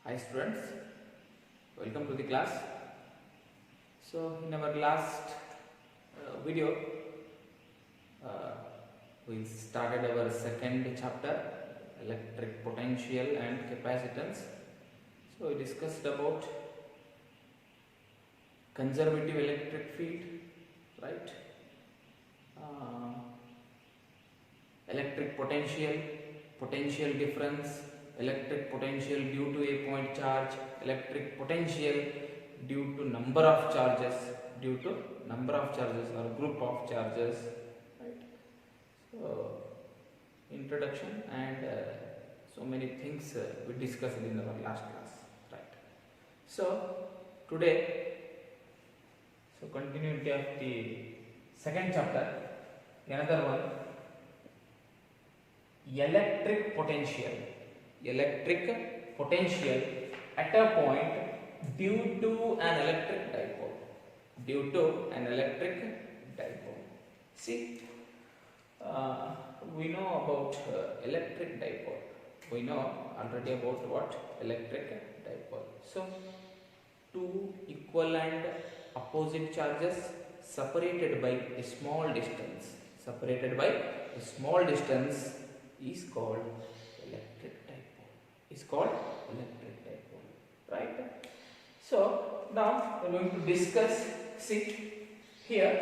Hi students, welcome to the class. So in our last video, uh, we started our second chapter, electric potential and capacitance. So we discussed about conservative electric field, right? Electric potential, potential difference, electric potential due to a point charge, electric potential due to number of charges or group of charges, right? So introduction and so many things we discussed in our last class, right? So today, so continuity of the second chapter, another one, electric potential at a point due to an electric dipole. See, we know about electric dipole. We know already about what electric dipole. So two equal and opposite charges separated by a small distance is called electric dipole, right? So now we are going to discuss, see here,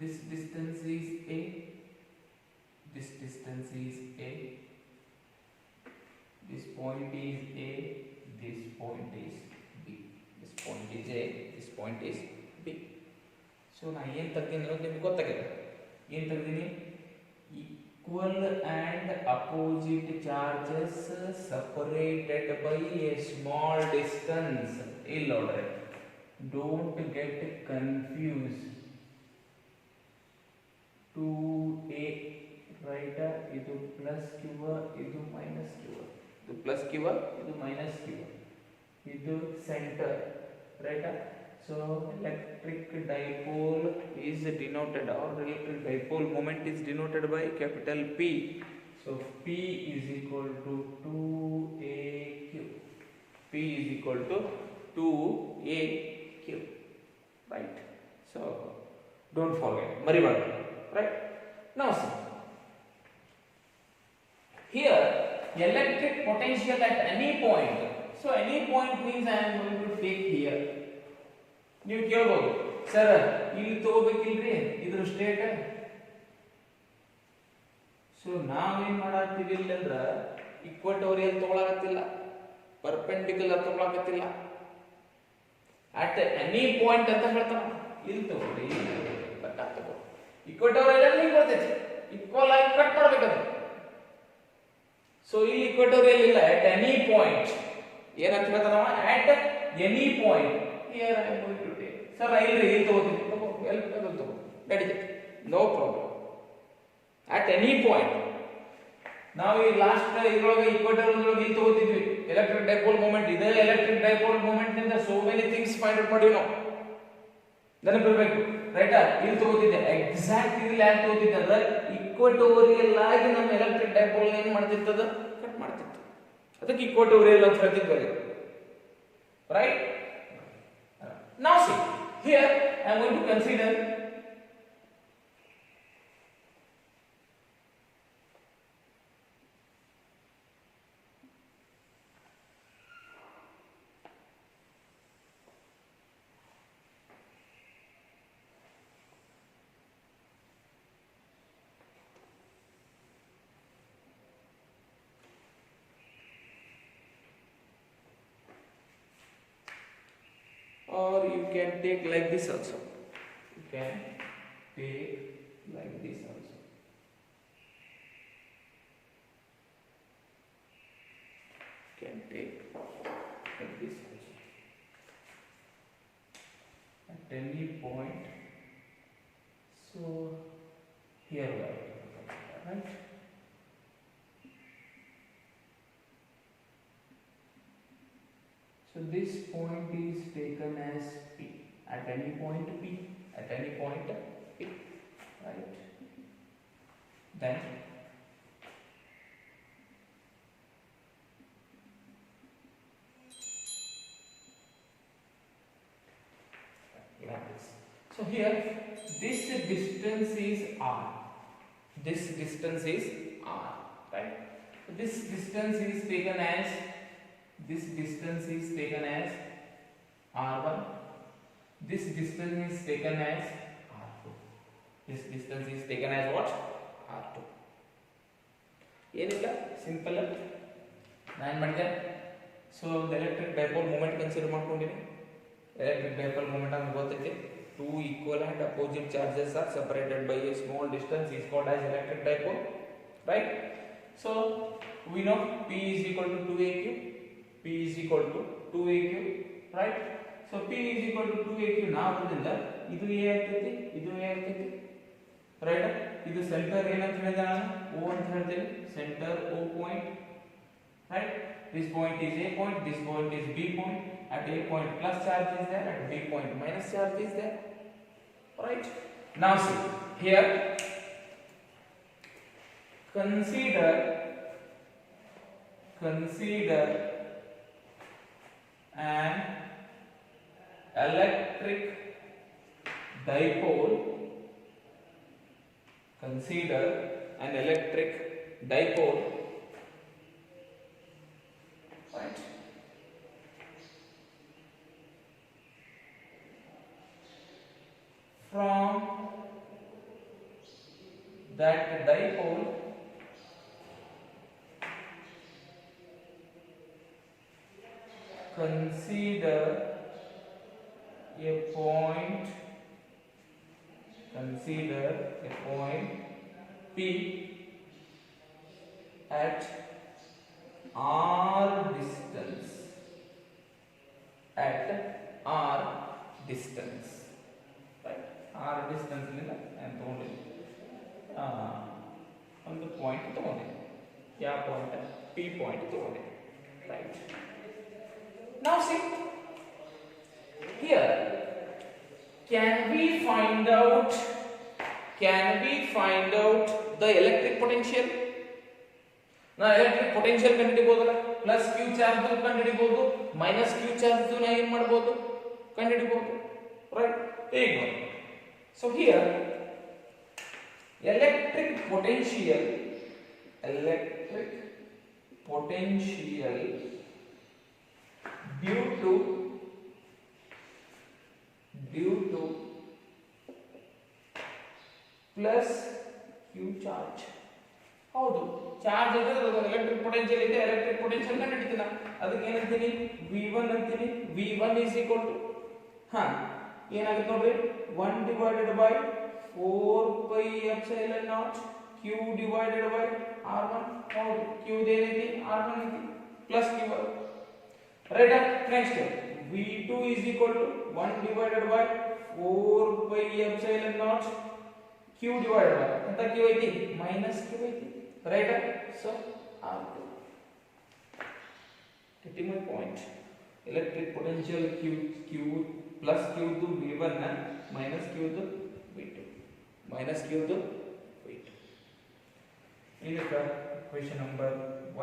this distance is A, this distance is A, this point is A, this point is B, this point is A, this point is B. So now ಏನು ತೆಗೆದಿನಿ ಅನ್ನೋದು ನಿಮಗೆ ಗೊತ್ತಾಗಿದೆ. ಏನು ತೆಗೆದಿನಿ? Equal and opposite charges separated by a small distance. ಇಲ್ಲಿ ನೋಡ್ರಿ, don't get confused. 2a, right? ಇದು plus q, ಇದು minus q, ಇದು ಪ್ಲಸ್ q, ಇದು ಮೈನಸ್ q, ಇದು centre, right? So electric dipole is denoted, or electric dipole moment is denoted by capital P. So P is equal to 2aq. P is equal to 2aq, right? So don't forget, maribadu, right? Now see, here electric potential at any point. So any point means I am going to take here. ನೀವು ಕೇಳಬಹುದು, sir ಇಲ್ಲಿ ತಗೋಬೇಕಿಲ್ರಿ ಇದ್ರ state. So ನಾವೇನ್ ಮಾಡಾಕ್ತಿವಿ ಇಲ್ಲಂದ್ರ equatorial ತಗೊಳಕತ್ತಿಲ್ಲ, perpendicular ತಗೊಳಕತ್ತಿಲ್ಲ, at any point ಅಂತ ಹೇಳ್ತಾನ. ಇಲ್ಲಿ ತಗೊಳ್ಳಿ, ತಗೋ ಇಕ್ವಟೋರಿಯಲ್ ಅಲ್ಲಿ ಬರ್ತೈತಿ, ಈಕ್ವಲ್ ಆಗಿ ಕಟ್ ಮಾಡ್ಬೇಕದು. ಸೊ ಇಲ್ಲಿ ಇಕ್ವಟೋರಿಯಲ್ ಇಲ್ಲ, ಅಟ್ ಎನಿ ಪಾಯಿಂಟ್ ಏನಂತ ಹೇಳ್ತಾನ, at any point. Here I am going to take, sir ಇಲ್ಲಿ ತಗೋತೀನಿ, ತಗೋ ನಡೀತೈತಿ, no problem. At any point ನಾವು ಈ ಲಾಸ್ಟ್ ಇದ್ರೊಳಗೆ ಈಕ್ವೇಟರ್ ಒಳಗೆ ಇಲ್ಲಿ ತಗೋತಿದ್ವಿ ಎಲೆಕ್ಟ್ರಿಕ್ ಡೈಪೋಲ್ ಮೂಮೆಂಟ್. ಇದೇ ಎಲೆಕ್ಟ್ರಿಕ್ ಡೈಪೋಲ್ ಮೂಮೆಂಟ್ ನಿಂದ so many things find out ಮಾಡಿವಿ ನಾವು, ನೆನಪಿರ್ಬೇಕು, ರೈಟಾ? ಇಲ್ಲಿ ತಗೋತಿದ್ದೆ ಎಕ್ಸಾಕ್ಟ್ ಇಲ್ಲಿ ಯಾಕೆ ತಗೋತಿದ್ದೆ ಅಂದ್ರೆ ಈಕ್ವಟೋರಿಯಲ್ ಆಗಿ ನಮ್ಮ ಎಲೆಕ್ಟ್ರಿಕ್ ಡೈಪೋಲ್ ಏನ್ ಮಾಡ್ತಿತ್ತದ, ಕಟ್ ಮಾಡ್ತಿತ್ತು. ಅದಕ್ಕೆ ಈಕ್ವಟೋರಿಯಲ್ ಅಂತ ಹೇಳ್ತಿದ್ವಿ, right? Now see, here I am going to consider or you can take like this also. You can take like this also. can take at this position at any point. So here we are, right? So this point is taken as P at any point P, at any point P, right? Then like this. So here this distance is R. This distance is R, right? So this distance is taken as R1. This distance is taken as R2. This distance is taken as what? R2. ಏನಿಲ್ಲ simple ನಾನು ಮಾಡಿದೆ. So electric dipole moment consider ಮಾಡ್ಕೊಂಡಿನಿ. Electric dipole moment ಅಂತ ಗೊತ್ತೈತಿ. Two equal and opposite charges are separated by a small distance is called as electric dipole, right? So we know P is equal to 2aq. P is equal to 2aq, right? So P is equal to 2aq ನಾವು ಬರೆದಿಲ್ಲ. ಇದು A ಆಗ್ತೈತಿ, ಇದು A ಆಗ್ತೈತಿ, right? ಇದು centre ಏನಂತ ಹೇಳಿದೆ ನಾನು O ಅಂತ ಹೇಳ್ತೇನೆ. Centre O point, right? This point is A point, this point is B point. At A point plus charge is there, at B point minus charge is there, right? Now see here, consider an electric dipole. Consider an electric dipole, right? From that dipole consider a point P at R distance, right? R distance ನಿಂದ ನಾನು ತಗೊಂಡಿದ್ದೀನಿ ಒಂದು point ತಗೊಂಡಿದ್ದೀನಿ. ಯಾವ point? P point ತಗೊಂಡಿದ್ದೀನಿ, right? Now see here, can we find out the electric potential? ನಾ electric potential ಕಂಡುಹಿಡಿಯಬಹುದಲ್ಲ. Plus q charge ಕಂಡುಹಿಡಿಯಬಹುದು, ಮೈನಸ್ q ಚಾರ್ಜ್ ನಾ ಏನು ಮಾಡಬಹುದು? ಕಂಡುಹಿಡಿಯಬಹುದು, ರೈಟ್? ಈಗ ನೋಡಿ. So here electric potential due to plus q charge. ಹೌದು, ಚಾರ್ಜ್ ಇದ್ರೆ ಎಲೆಕ್ಟ್ರಿಕ್ ಪೊಟೆನ್ಷಿಯಲ್ ಇದೆ, ಎಲೆಕ್ಟ್ರಿಕ್ ಪೊಟೆನ್ಷಿಯಲ್ ಕಂಡುಹಿಡಿತೀನಿ. ಅದಕ್ಕೆ ಏನಂತೀನಿ? V1 ಅಂತೀನಿ. V1 is equal to ಏನಾಗುತ್ತೆ ನೋಡ್ರಿ, 1 divided by 4 pi epsilon naught q divided by r1. ಹೌದು, q ಏನೈತಿ? r1 ಐತಿ plus q, right? Next V2 is equal to 1 divided by 4 pi epsilon naught q divided by ಅಂತ q ಐತಿ minus q ಐತಿ, right? So r2. Getting my point? Electric potential q plus q to v1 minus q to v2, ಇದಕ್ಕೆ equation number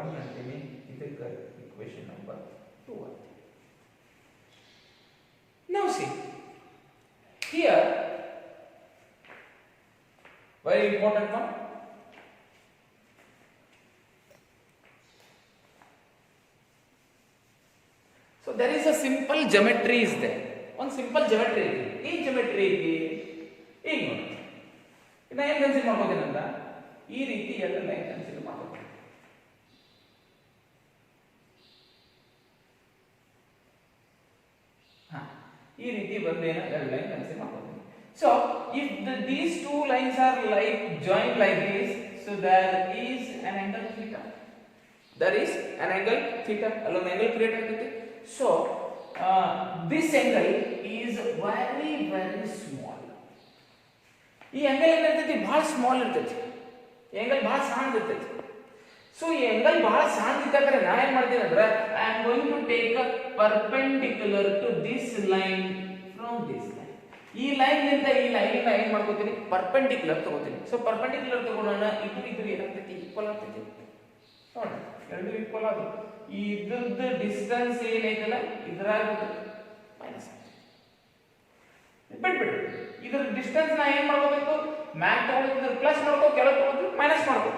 1 ಅಂತೀನಿ, ಇದಕ್ಕೆ equation number 2 ಅಂತೀನಿ. Now see here, very important one. So there is a simple geometry is there. One simple geometry ಇದೆ. ಈ geometry ಗೆ ಈಗ ನೋಡಿ, ಇದನ್ನ ಏನು ಕನ್ಸಿಡರ್ ಮಾಡ್ಕೋತೀನಿ ಅಂತ, ಈ ರೀತಿ ಎಲ್ಲ ಲೈನ್ ಕನ್ಸಿಡರ್ ಮಾಡ್ಕೋತೀನಿ. ಈ ರೀತಿ ಬಂದೇನ ಎರಡು ಲೈನ್ ಕನ್ಸಿಡರ್ ಮಾಡ್ಕೋತೀನಿ. So if these two lines are like joined like this, so there is an angle theta. there is an angle theta, allon angle create agute. So this angle is very very small. ಈ angle ಏನಿರ್ತೈತಿ ಬಹಳ small ಇರ್ತೈತಿ, ಈ angle ಬಹಳ ಸಣ್ಣ ಇರ್ತೈತಿ. So ಈ angle ಬಹಳ ಸಣ್ಣ ಇದ್ದಾಗ ನಾ ಏನು ಮಾಡ್ತೀನಿ ಅಂದ್ರೆ I am going to take a perpendicular to this line from this line. ಈ ಲೈನ್ ನಿಂದ ಈ ಲೈನ್ ನ ಏನು ಮಾಡ್ಕೊತೀನಿ, ಪರ್ಪೆಂಡಿಕ್ಯುಲರ್ ತಗೋತೀನಿ. ಸೊ ಪರ್ಪೆಂಡಿಕ್ಯುಲರ್ ತಗೊಂಡಾಗ ಇದು ಏನಾಗ್ತೈತಿ, ಈಕ್ವಲ್ ಆಗ್ತೈತಿ. ನೋಡಿ ಎರಡು ಈಕ್ವಲ್ ಆದ್ರು ಇದ್ರದ್ದು ಡಿಸ್ಟೆನ್ಸ್ ಏನೈತಲ್ಲ ಇದ್ರಾಗ ಮೈನಸ್ ಬಿಟ್ಬಿಡ್ರಿ. ಇದ್ರ ಡಿಸ್ಟೆನ್ಸ್ ನಾ ಏನ್ ಮಾಡ್ಕೋಬೇಕು, ಮ್ಯಾಕ್ ತಗೊಳ್ಳಿದ್ರೆ ಪ್ಲಸ್ ಮಾಡ್ಕೋ, ಕೆಳಗೆ ತಗೊಳ್ಳಿದ್ರೆ ಮೈನಸ್ ಮಾಡ್ಕೋ.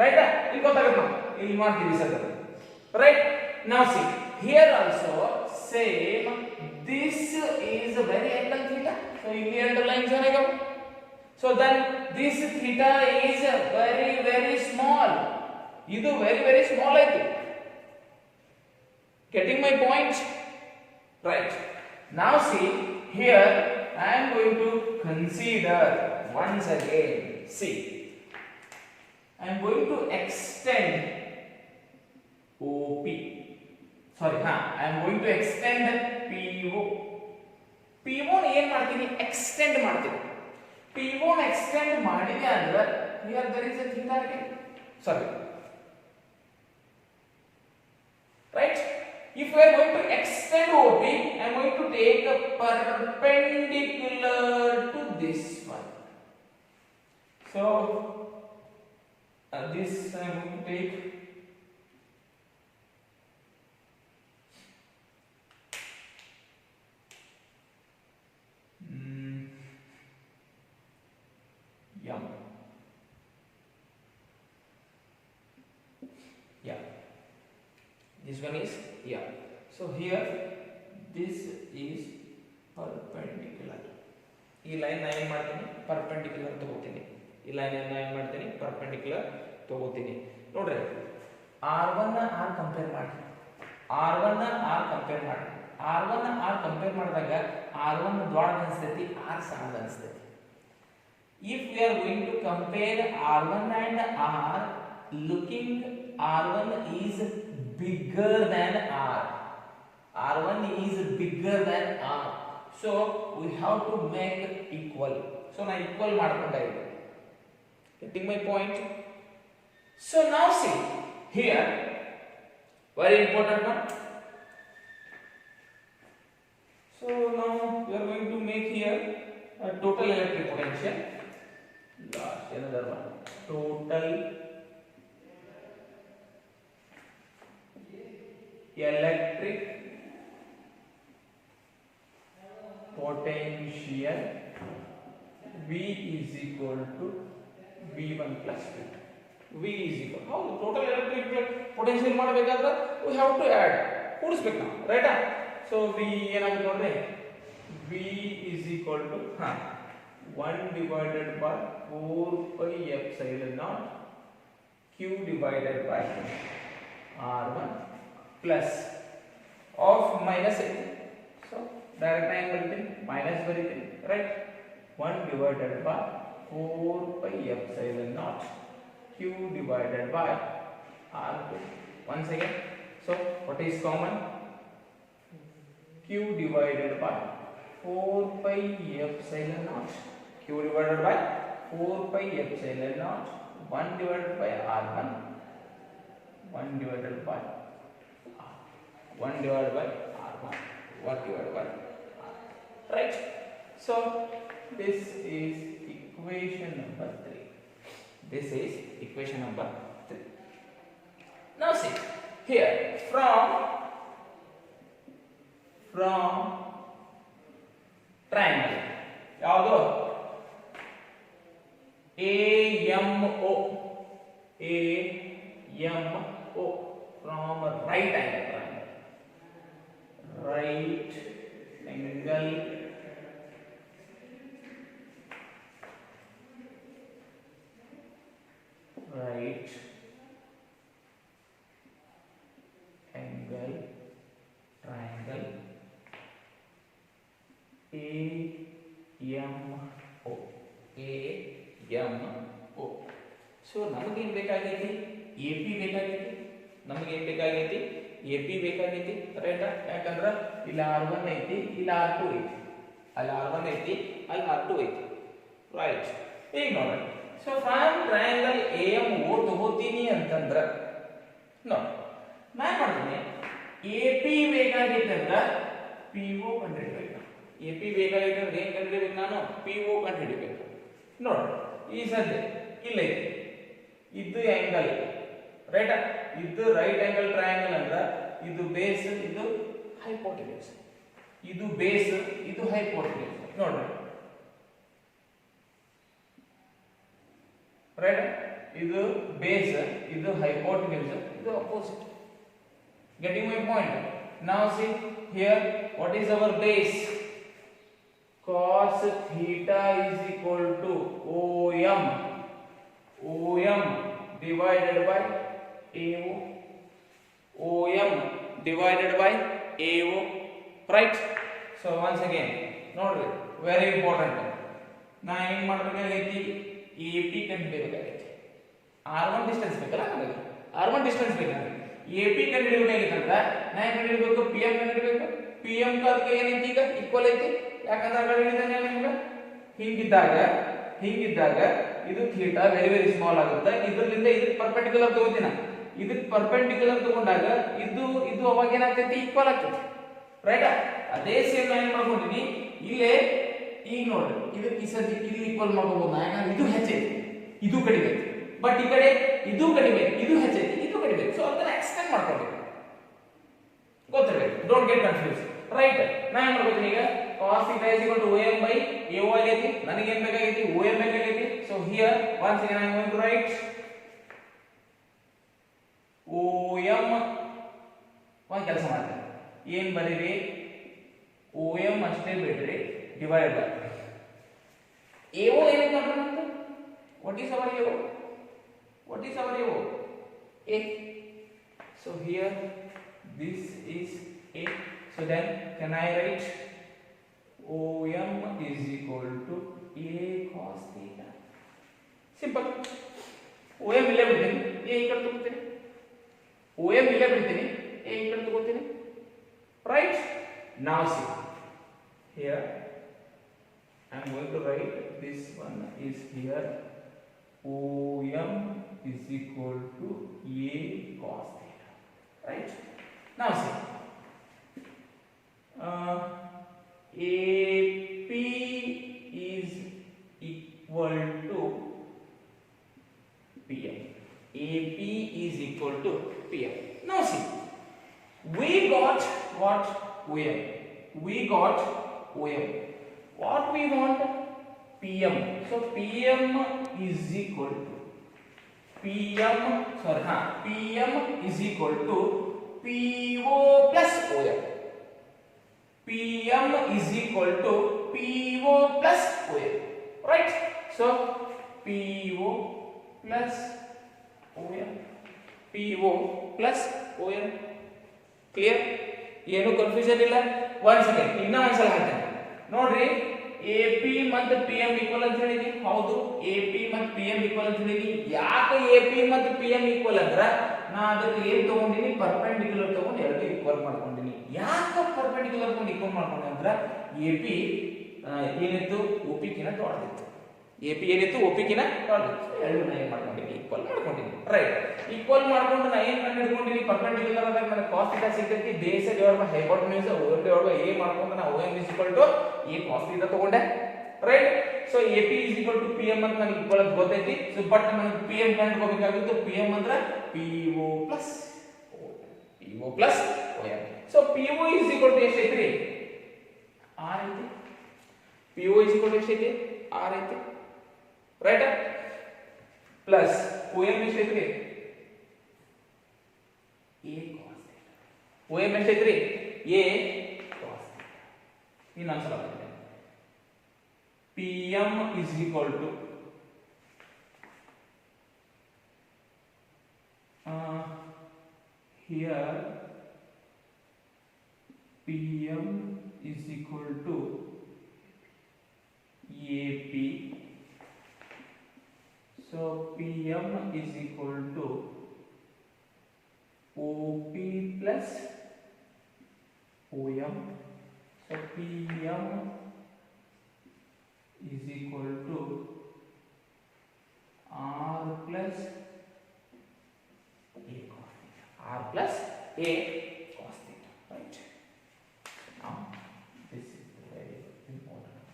ರೈಟ್, ಈಗ ಗೊತ್ತಾಗುತ್ತೆ ನಾವು ಇಲ್ಲಿ ಮಾಡ್ತೀವಿ ಸರ್. ರೈಟ್, ನಾವು see here also same this is a very angle theta. So ಇಲ್ಲಿ ಎರಡು lines ಏನಾಗವು. So then this theta is very very small. ಇದು very very small ಆಯ್ತು. Getting my point? Right. Now see here I am going to consider once again. See, I am going to extend OP. Sorry, I am going to extend PO. PO ನ ಏನು ಮಾಡ್ತೀನಿ, extend ಮಾಡ್ತೀನಿ. PO ನ extend ಮಾಡಿದೆ ಅಂದ್ರೆ here there is a theta again. Sorry. Right? If we are going to extend OP, I am going to take a perpendicular to this one. So this I am going to take M. Yeah. This one is yeah. So here this is perpendicular. ಈ line ನಾನು ಏನು ಮಾಡ್ತೀನಿ, perpendicular ತಗೋತೀನಿ. ಈ line ನಾನು ಏನು ಮಾಡ್ತೀನಿ, perpendicular ತಗೋತೀನಿ. ನೋಡ್ರಿ R1 ನ R ಕಂಪೇರ್ ಮಾಡಿ, R1 ನ R ಕಂಪೇರ್ ಮಾಡಿ. R1 ನ R ಕಂಪೇರ್ ಮಾಡಿದಾಗ R1 ದೊಡ್ಡದು ಅನಿಸ್ತೈತಿ, R ಸಣ್ಣದು ಅನಿಸ್ತೈತಿ. If we are going to compare R1 and R, looking R1 is bigger than R. R1 is bigger than R. So we have to make equal. So now equal ಮಾಡ್ಕೊಂಡೆ ಇದೆ. Getting my point? So now see here, very important one. So now we are going to make here a total electric potential. Last another one, total electric potential V is equal to V1 plus V2. V is equal, how total electric potential ಮಾಡಬೇಕಾದ್ರೆ we have to add, ಕೂಡಿಸಬೇಕು ನಾವು, ರೈಟಾ? So V ಏನಾಗುತ್ತೆ ನೋಡ್ರಿ, V is equal to 1 divided by 4 pi epsilon naught Q divided by R1 plus of minus it. So direct I am writing minus baritin, right? 1 divided by 4 pi epsilon naught Q divided by R2. Once again, so what is common? Q divided by 4 pi epsilon naught, Q divided by 4 pi epsilon naught, 1 divided by R1, 1 divided by 1 divided by R1, 1 divided by R. Right? So this is equation number 3. This is equation number 3. Now see here, from triangle ಯಾವುದು AMO, from right angle triangle, right angle right angle triangle AMO. So ನಮಗೆ ಏನು ಬೇಕಾಗೈತಿ, AP ಬೇಕಾಗೈತಿ. ನಮಗೆ ಏನ್ ಬೇಕಾಗೈತಿ A P ಬೇಕಾಗೈತಿ right ಯಾಕಂದ್ರೆ ಇಲ್ಲಿ R1 ಐತಿ ಇಲ್ಲಿ R2 ಐತಿ ಅಲ್ಲಿ R1 ಐತಿ ಅಲ್ಲಿ R2 ಐತಿ ರೈಟ್ ಈಗ ನೋಡ್ರಿ ಸೊ ಫ್ರಮ್ ಟ್ರಯಾಂಗಲ್ AMO ತಗೋತೀನಿ ಅಂತಂದ್ರ ನೋಡಿ ನಾನು ಮಾಡ್ತೀನಿ AP ಬೇಕಾಗಿತ್ತು ಅಂದ್ರೆ PO ಕಂಡುಹಿಡಿಯಬೇಕು AP ಬೇಕಾಗಿತ್ತು ಅಂದ್ರೆ ಏನು ಕಂಡುಹಿಡಿಯಬೇಕು ನಾನು PO ಕಂಡುಹಿಡಿಯಬೇಕು ನೋಡಿ ಈ ಸದ್ಯ ಇಲ್ಲ ಐತಿ ಇದು ಆಂಗಲ್ ರೈಟ್ ಇದು ರೈಟ್ ಆಂಗಲ್ ಟ್ರಯಾಂಗಲ್ ಅಂದ್ರೆ ಇದು ಬೇಸ್ ಇದು ಹೈಪೋಟೆನ್ಯೂಸ್ ಇದು ಬೇಸ್ ಇದು ಹೈಪೋಟೆನ್ಯೂಸ್ ನೋಡ್ರಿ ರೈಟ್ ಇದು ಬೇಸ್ ಇದು ಹೈಪೋಟೆನ್ಯೂಸ್ ಇದು opposite getting my point now see here what is our base cos theta is equal to OM divided by AO OM divided by AO right so once again ನೋಡ್ರಿ very important ನಾ ಏನು ಮಾಡಬೇಕಾಗೈತಿ AP ಕಂಡುಹಿಡಿಯಬೇಕಾಗೈತಿ R1 distance ಬೇಕಲ್ಲ ನನಗೆ R1 distance ಬೇಕಾಗುತ್ತೆ AP ಕಂಡುಹಿಡಿಯಬೇಕಾಗಿತ್ತಂದ್ರೆ ನಾ ಏನು ಕಂಡುಹಿಡಿಯಬೇಕು PM ಕಂಡುಹಿಡಿಯಬೇಕು PM ಅದಕ್ಕೆ ಏನೈತಿ ಈಗ ಈಕ್ವಲ್ ಐತಿ ಯಾಕಂದ್ರೆ ಆಗಲೇ ಹೇಳಿದಾನೆ ನಿಮಗೆ ಹಿಂಗಿದ್ದಾಗ ಇದು ಥೀಟಾ ವೆರಿ ವೆರಿ ಸ್ಮಾಲ್ ಆಗುತ್ತೆ ಇದರಿಂದ ಇದಕ್ಕೆ ಪರ್ಪೆಂಡಿಕ್ಯುಲರ್ ತಗೋತೀನಿ ಇದಕ್ಕೆ ಪರ್ಪೆಂಡಿಕ್ಯುಲರ್ ತಗೊಂಡಾಗ ಇದು ಅವಾಗ ಏನಾಗ್ತೈತಿ ಈಕ್ವಲ್ ಆಗ್ತೈತಿ ರೈಟ್ ಅದೇ ಸೇಮ್ ನಾನು ಏನು ಮಾಡ್ಕೊಂಡಿನಿ ಇಲ್ಲೇ ಈಗ ನೋಡ್ರಿ ಇದಕ್ಕೆ ಈ ಸದ್ಯ ಇಲ್ಲಿ ಈಕ್ವಲ್ ಮಾಡ್ಕೋಬಹುದು ಯಾಕಂದ್ರೆ ಇದು ಹೆಚ್ಚೈತಿ ಇದು ಕಡಿಮೆ ಐತಿ ಬಟ್ ಈ ಕಡೆ ಇದು ಕಡಿಮೆ ಇದು ಹೆಚ್ಚೈತಿ ಇದು ಕಡಿಮೆ ಸೊ ಅದನ್ನ ಎಕ್ಸ್ಟೆಂಡ್ ಮಾಡ್ಕೊಬೇಕು ಗೊತ್ತಿರಬೇಕು ಡೋಂಟ್ ಗೆಟ್ ಕನ್ಫ್ಯೂಸ್ ರೈಟ್ ನಾ ಏನು ಮಾಡ್ಕೋತೀನಿ ಈಗ cos theta is equal to OM by AO ಆಗೈತಿ ನನಗೆ ಏನು ಬೇಕಾಗೈತಿ OM ಬೇಕಾಗೈತಿ so here once again I am going to write OM ಒಂದು ಕೆಲಸ ಮಾಡ್ತೀನಿ ಏನು ಬರೀರಿ OM ಅಷ್ಟೇ ಬಿಡ್ರಿ ಡಿವೈಡ್ ಬೈ AO ಏನು ಮಾಡ್ಕೊಂಡು what is our AO A so here this is A so then can I write OM is equal to A cos theta simple OM ಇಲ್ಲೇ ಬಿಡ್ತೀನಿ A ಈ ಕಡೆ ತಗೋತೀನಿ OM ಇಲ್ಲೇ ಬಿಡ್ತೀನಿ A ಈ ಕಡೆ ತಗೋತೀನಿ right now see here I am going to write this one is here OM is equal to A cos theta right now see AP is equal to PM. AP is equal to PM. Now see, we got what OM. We got OM. What we want? PM. So PM is equal to PM is equal to PO plus OM. PM is equal to PO plus OM, right? So PO plus OM, PO plus OM, clear? ಏನು confusion ಇಲ್ಲ one second ಇನ್ನೂ ಒಂದ್ಸಲ ಹೇಳ್ತೇನೆ ನೋಡ್ರಿ AP ಮತ್ತು PM equal ಅಂತ ಹೇಳಿದ್ವಿ ಹೌದು AP ಮತ್ತು PM ಈಕ್ವಲ್ ಅಂತ ಹೇಳಿದ್ವಿ ಯಾಕೆ AP ಮತ್ತು PM ಈಕ್ವಲ್ ಅಂದ್ರೆ ನಾ ಅದಕ್ಕೆ ಏನು ತಗೊಂಡಿನಿ ಪರ್ಪೆಂಡಿಕ್ಯುಲರ್ ತಗೊಂಡು ಎರಡು ಈಕ್ವಲ್ ಮಾಡ್ಕೊಂಡಿನಿ ಯಾಕೆ ಪರ್ಪೆಂಡಿಕ್ಯುಲರ್ ತಗೊಂಡು ಈಕ್ವಲ್ ಮಾಡ್ಕೊಂಡೆ ಅಂದ್ರೆ AP ಏನಿತ್ತು OP ಕಿನ ದೊಡ್ಡದಿತ್ತು AP ಏನಿತ್ತು OP ಕಿನ ದೊಡ್ಡದಿತ್ತು ಎರಡು ನಾ ಏನು ಮಾಡ್ಕೊಂಡಿನಿ ಈಕ್ವಲ್ ಮಾಡ್ಕೊಂಡಿನಿ ರೈಟ್ ಈಕ್ವಲ್ ಮಾಡ್ಕೊಂಡು ನಾ ಏನು ಕಂಡುಹಿಡ್ಕೊಂಡಿನಿ ಪರ್ಪೆಂಡಿಕ್ಯುಲರ್ ಆದಾಗ ನನಗೆ cos θ ಸಿಗ್ತೈತಿ base divide by hypotenuse OM divide by A ಮಾಡ್ಕೊಂಡು ನಾ OM is equal to A cos θ ತಗೊಂಡೆ right so AP is equal to PM ಅಂತ ನನಗೆ ಈಕ್ವಲ್ ಅಂತ ಗೊತ್ತೈತಿ ಸೊ ಬಟ್ ನನಗೆ PM ಕಂಡುಹಿಡ್ಕೋಬೇಕಾಗಿತ್ತು PM ಅಂದ್ರೆ PO plus OM so PO is equal to ಎಷ್ಟು ಐತ್ರಿ R ಐತಿ PO is equal to ಎಷ್ಟು ಐತಿ R ಐತಿ ರೈಟ್ ಪ್ಲಸ್ OM ಎಷ್ಟು ಐತ್ರಿ A cos θ OM ಎಷ್ಟು ಐತ್ರಿ A cos θ ಇನ್ನೊಂದ್ಸಲ ಬರ್ತೀನಿ PM is equal to here PM is equal to AP so PM is equal to OP plus OM. So PM is equal to R plus A cos theta. R plus A cos theta, right? Now this is very important.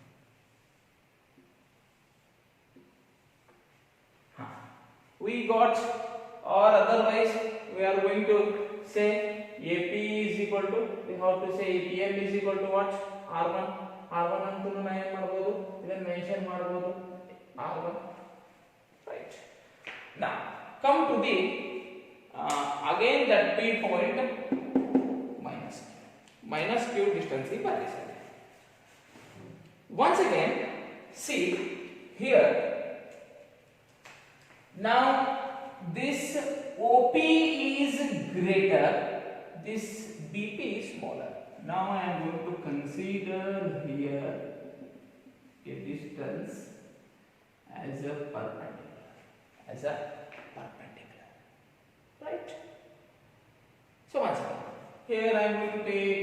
We got, or otherwise we are going to say AP is equal to, we have to say PM is equal to what? R1. R1 ಅಂತೂ ನಾ ಏನು ಮಾಡಬಹುದು, ಇದನ್ನ mention ಮಾಡಬಹುದು R1, right? Now come to the again that P point minus Q distance is parallel. Once again, see here. Now this OP is greater, this BP is smaller. Now I am going to consider here a distance as a perpendicular, right? So once again, here I am going to take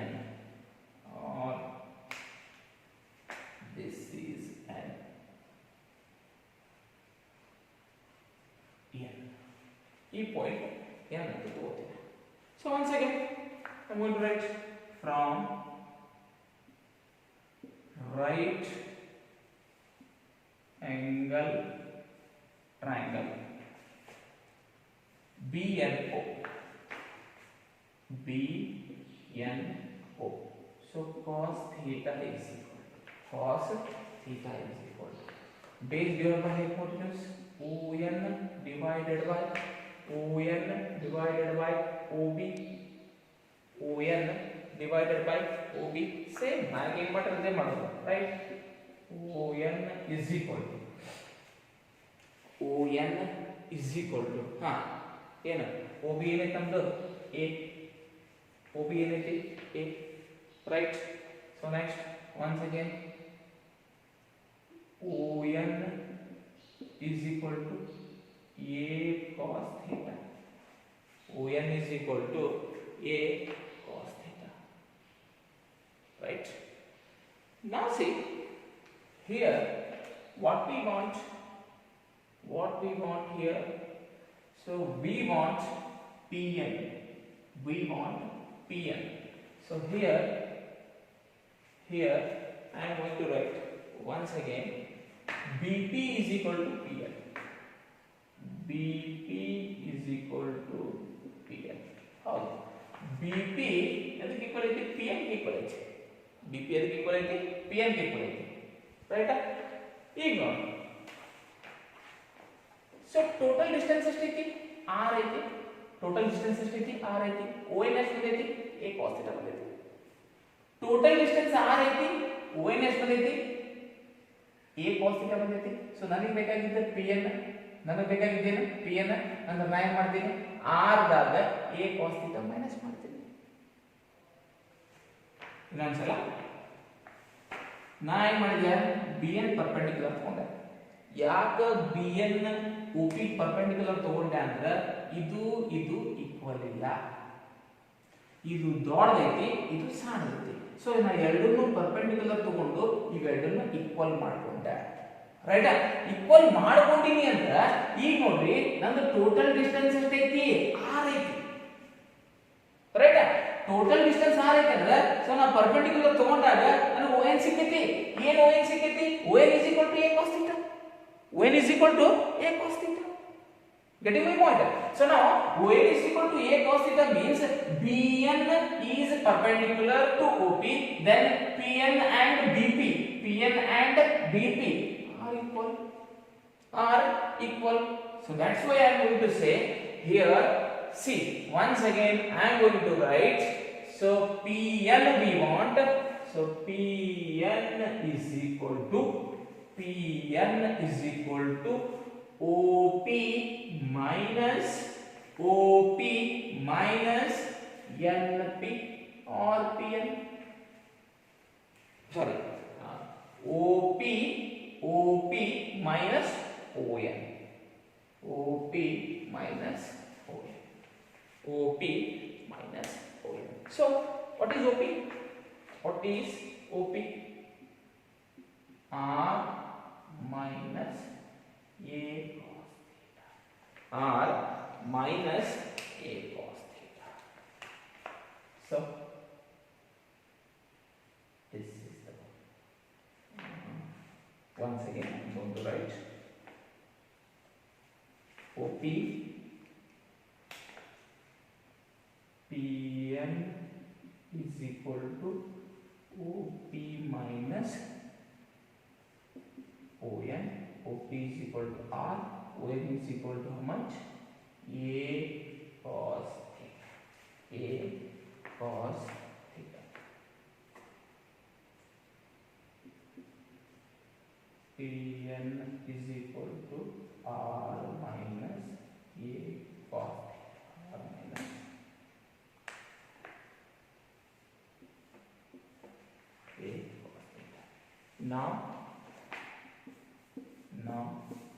N, or this is N. E point N ಅಂತ ತಗೋತೀನಿ. So once again I am going to write from right angle triangle BNO. So cos theta is equal to base divided by hypotenuse ON divided by OB, ON divided by OB. Same ಹಾಗೆ ಏನು ಮಾಡ್ತಾರೆ ಮಾಡೋದು, right? ON is equal to ಏನು OB ಏನೈತೆ ನಮ್ದು A, OB ಏನೈತಿ A, right? So next once again ON is equal to A cos theta. ON is equal to A cos theta, right? Now see here what we want here. So we want PN. So here I am going to write once again BP is equal to PN. BP is equal to PN. How? BP ಅದಕ್ಕೆ equal ಐತಿ, PN ಗೆ equal ಐತಿ. BP ಅದಕ್ಕೆ equal ಐತಿ, PN ಗೆ equal ಐತಿ, right? ಈಗ ನೋಡಿ, ಸೊ ಟೋಟಲ್ ಡಿಸ್ಟೆನ್ಸ್ ಎಷ್ಟೈತಿ? R ಐತಿ. ಟೋಟಲ್ ಡಿಸ್ಟೆನ್ಸ್ ಎಷ್ಟೈತಿ? R ಐತಿ. ON ಎಷ್ಟು ಬಂದೈತಿ? A cos theta ಬಂದೈತಿ. ಟೋಟಲ್ ಡಿಸ್ಟೆನ್ಸ್ R ಐತಿ, ON ಎಷ್ಟು ಬಂದೈತಿ? A cos theta ಬಂದೈತಿ. ಸೊ ನನಗೆ ಬೇಕಾಗಿದ್ದ PN, ನನಗೆ ಬೇಕಾಗಿದ್ದೇನು PN, ಅಂದ್ರೆ ನಾ ಏನು ಮಾಡ್ತೀನಿ, R ದಾಗ A cos theta ಮೈನಸ್ ಮಾಡ್ತೀನಿ. ಇನ್ನೊಂದ್ಸಲ ನಾ ಏನು ಮಾಡಿದೆ, BN ಪರ್ಪೆಂಡಿಕ್ಯುಲರ್ ತಗೊಂಡೆ. ಯಾಕೆ BN OP ಪರ್ಪೆಂಡಿಕ್ಯುಲರ್ ತಗೊಂಡೆ ಅಂದ್ರೆ ಇದು ಈಕ್ವಲ್ ಇಲ್ಲ, ಇದು ದೊಡ್ಡದೈತಿ, ಇದು ಸಣ್ಣದೈತಿ. ಸೊ ನಾ ಎರಡನ್ನೂ ಪರ್ಪೆಂಡಿಕ್ಯುಲರ್ ತಗೊಂಡು ಇವೆರಡನ್ನು ಈಕ್ವಲ್ ಮಾಡ್ಕೊಂಡೆ, ರೈಟ್? ಈಕ್ವಲ್ ಮಾಡ್ಕೊಂಡಿನಿ ಅಂದ್ರ ಈಗ ನೋಡ್ರಿ ನಂದು ಟೋಟಲ್ ಡಿಸ್ಟೆನ್ಸ್ ಎಷ್ಟೈತಿ? R ಐತಿ, ರೈಟ್? ಟೋಟಲ್ ಡಿಸ್ಟೆನ್ಸ್ R ಐತಿ ಅಂದ್ರೆ ಸೊ ನಾ ಪರ್ಪೆಂಡಿಕ್ಯುಲರ್ ತಗೊಂಡಾಗ ನನಗೆ ON ಸಿಕ್ಕೈತಿ. ಏನು ON ಸಿಕ್ಕೈತಿ? ON is equal to A cos theta. ON is equal to A cos theta. Getting my point? So now ON is equal to A cos theta means BN is perpendicular to OP, then PN and BP are equal. So that's why I am going to say here, see once again I am going to write, so PN we want, so PN is equal to OP minus NP or PN. Sorry, OP minus ON. OP minus ON. OP minus ON. So what is OP? What is OP? R minus A cos theta. R minus A cos theta. So this is the once again I am going to write OP Pn is equal to OP minus ON. OP is equal to R. ON is equal to how much? A cos theta. A cos theta. Pn is equal to R minus A cos theta. R minus A cos theta. Now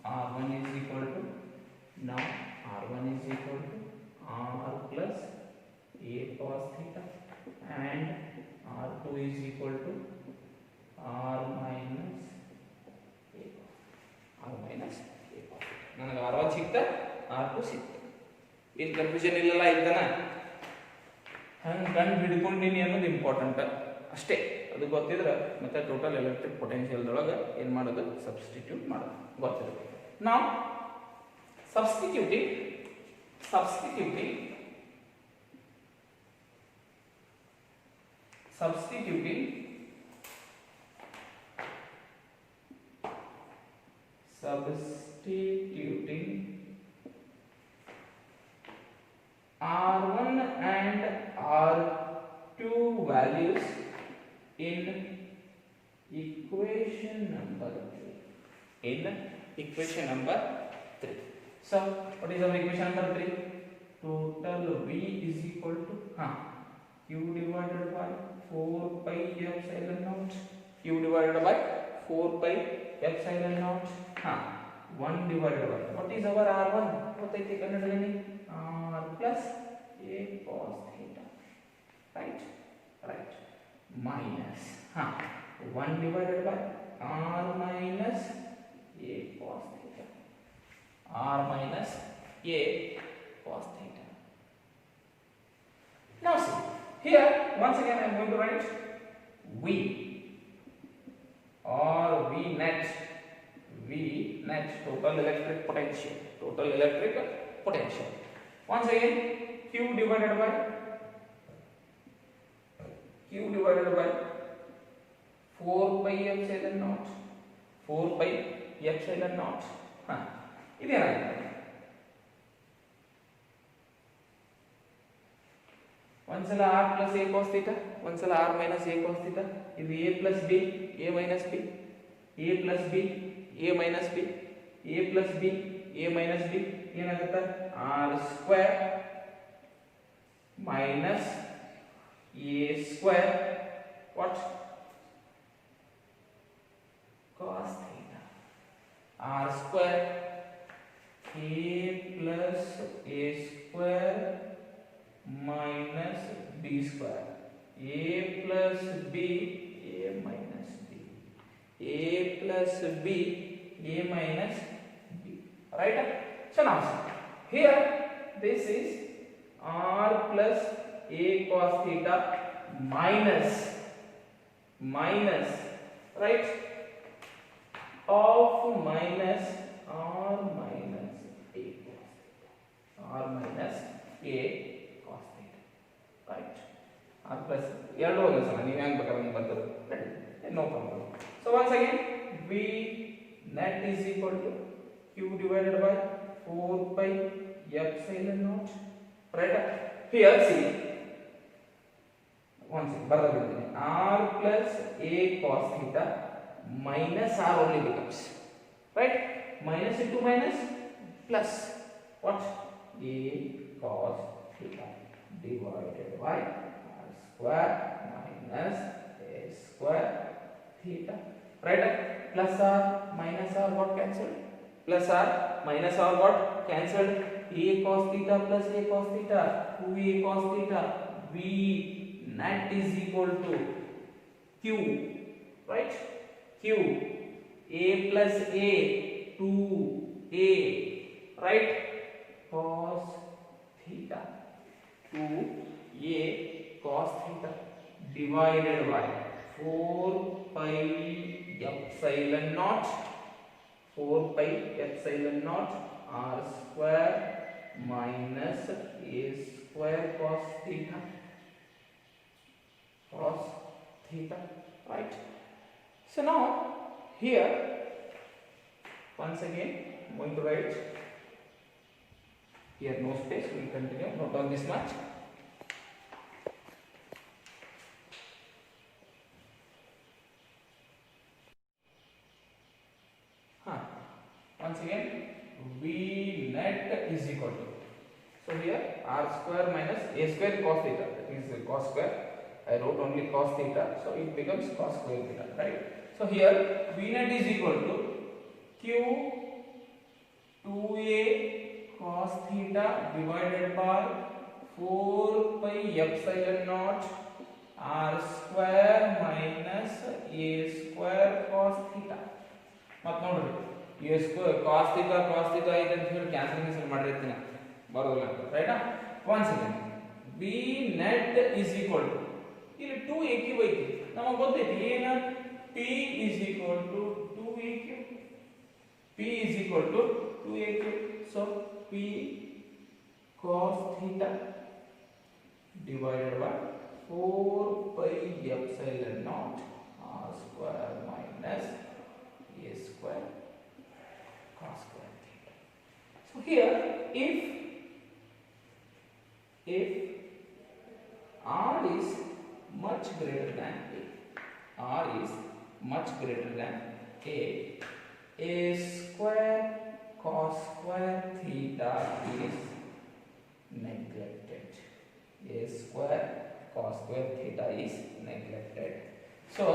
R1 is equal to R plus A cos theta and R2 is equal to R minus A cos ನನಗೆ R1 ಸಿಕ್ತ R2 ಸಿಕ್ತ ಏನು confusion ಇಲ್ಲಲ್ಲ ಇದ್ದಾನ ಹಂಗೆ ಕಂಡು ಹಿಡ್ಕೊಂಡಿನಿ ಅನ್ನೋದು important ಅಷ್ಟೇ. ಅದು ಗೊತ್ತಿದ್ರೆ ಮತ್ತೆ ಟೋಟಲ್ ಎಲೆಕ್ಟ್ರಿಕ್ ಪೊಟೆನ್ಷಿಯಲ್ದೊಳಗೆ ಏನು ಮಾಡೋದು ಸಬ್ಸ್ಟಿಟ್ಯೂಟ್ ಮಾಡೋದು ಗೊತ್ತಿರಬೇಕು. ನಾವು substituting R1 and R2 values in equation number 3. So what is our equation number 3? Total V is equal to Q divided by 4 pi epsilon naught. Q divided by 4 pi epsilon naught. 1 divided by what is our R1? What I take under R plus A cos theta. Right. Minus 1 divided by R minus A cos theta. R minus A cos theta. Now see, here once again I am going to write V or V net total electric potential. Once again Q divided by 4 pi epsilon naught. ಇದೇನಾಗಿದೆ ಒಂದ್ಸಲ R plus A cos theta, ಒಂದ್ಸಲ R minus A cos theta. ಇದು A plus B, A minus B, A plus B, A minus B, A plus B, A minus B ಏನಾಗುತ್ತೆ R square minus A square what cos theta. R square A plus A square minus B square. A plus B, A minus B. A plus B, A minus B. Right? So now here this is R plus A cos theta minus right of minus R minus A cos theta. R minus A cos theta. Right. R plus ಎರಡು ಒಂದೇ ಸಲ ನೀವು ಹೆಂಗೆ ಬೇಕಾದ್ರೆ ಬರ್ತದೆ no problem. So once again V net is equal to Q divided by 4 pi epsilon naught. Right. Here see once again ಬರೆದಿದ್ದೇನೆ R plus A cos theta minus R only becomes right. Minus into minus plus what A cos theta divided by R square minus A square theta. Right. Plus R minus R what cancelled? Plus R minus or what cancelled, a cos theta plus a cos theta, 2a cos theta, v net is equal to q, right? q a plus a 2a, right? Cos theta 2a cos theta divided by 4 pi epsilon naught, 4 pi epsilon naught r square minus a square cos theta, right? So now here once again I'm going to write here, no space, we will continue, note on this much. Once again v net is equal to, so here r square minus a square cos theta, that is cos square, I wrote only cos theta, so it becomes cos square theta, right? So here v net is equal to q 2a cos theta divided by 4 pi epsilon naught r square minus a square cos theta. ಮತ್ ನೋಡ್ರಿ a square cos theta ಇದೆ ಅಂತ ಹೇಳಿ cancel ಮಾಡಿರ್ತೀನಿ, ಬರೋದಿಲ್ಲ right. once again v net is equal to, ಇಲ್ಲಿ 2aq ಐತಿ ನಮಗೆ ಗೊತ್ತೈತಿ ಏನು, p is equal to 2aq, p is equal to 2aq, so p cos theta divided by 4 pi epsilon naught r square minus a square cos square theta. So here if r is much greater than r is much greater than a square cos square theta is neglected, a square cos square theta is neglected. So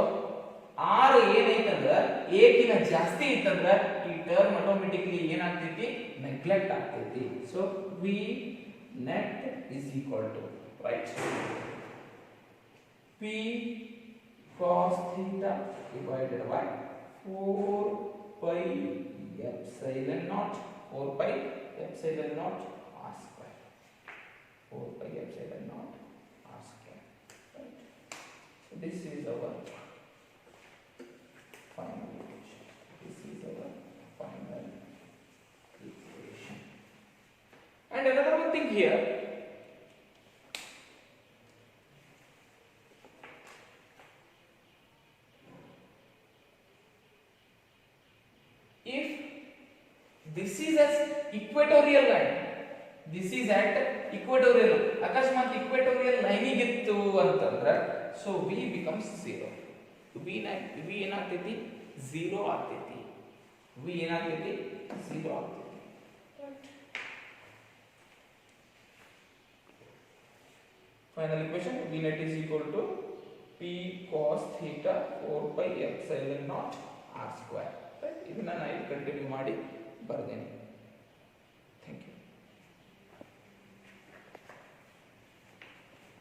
r ಏನೈತಂದ್ರ a ಕಿನ ಜಾಸ್ತಿ ಇತ್ತಂದ್ರ ಈ term automatically ಏನಾಗ್ತೈತಿ, neglect ಆಗ್ತೈತಿ. So v net is equal to, right, p cos theta divided by 4 pi epsilon naught, 4 pi epsilon naught r square, 4 pi epsilon naught r square, right? So this is our final equation. This is our final equation. And another one thing here, if this is as equatorial line, this is at equatorial, ಅಕಸ್ಮಾತ್ equatorial line ಇತ್ತು ಅಂತಂದ್ರೆ, so v becomes 0, v ಏನಾಗ್ತೈತಿ 0 ಆಗ್ತೈತಿ, v ಏನಾಗ್ತೈತಿ 0 ಆಗ್ತೈತಿ. Final equation, v net is equal to p cos theta 4 pi epsilon naught r square, right? ಇದನ್ನ ನಾನು continue ಮಾಡಿ ಬರ್ದೇನೆ.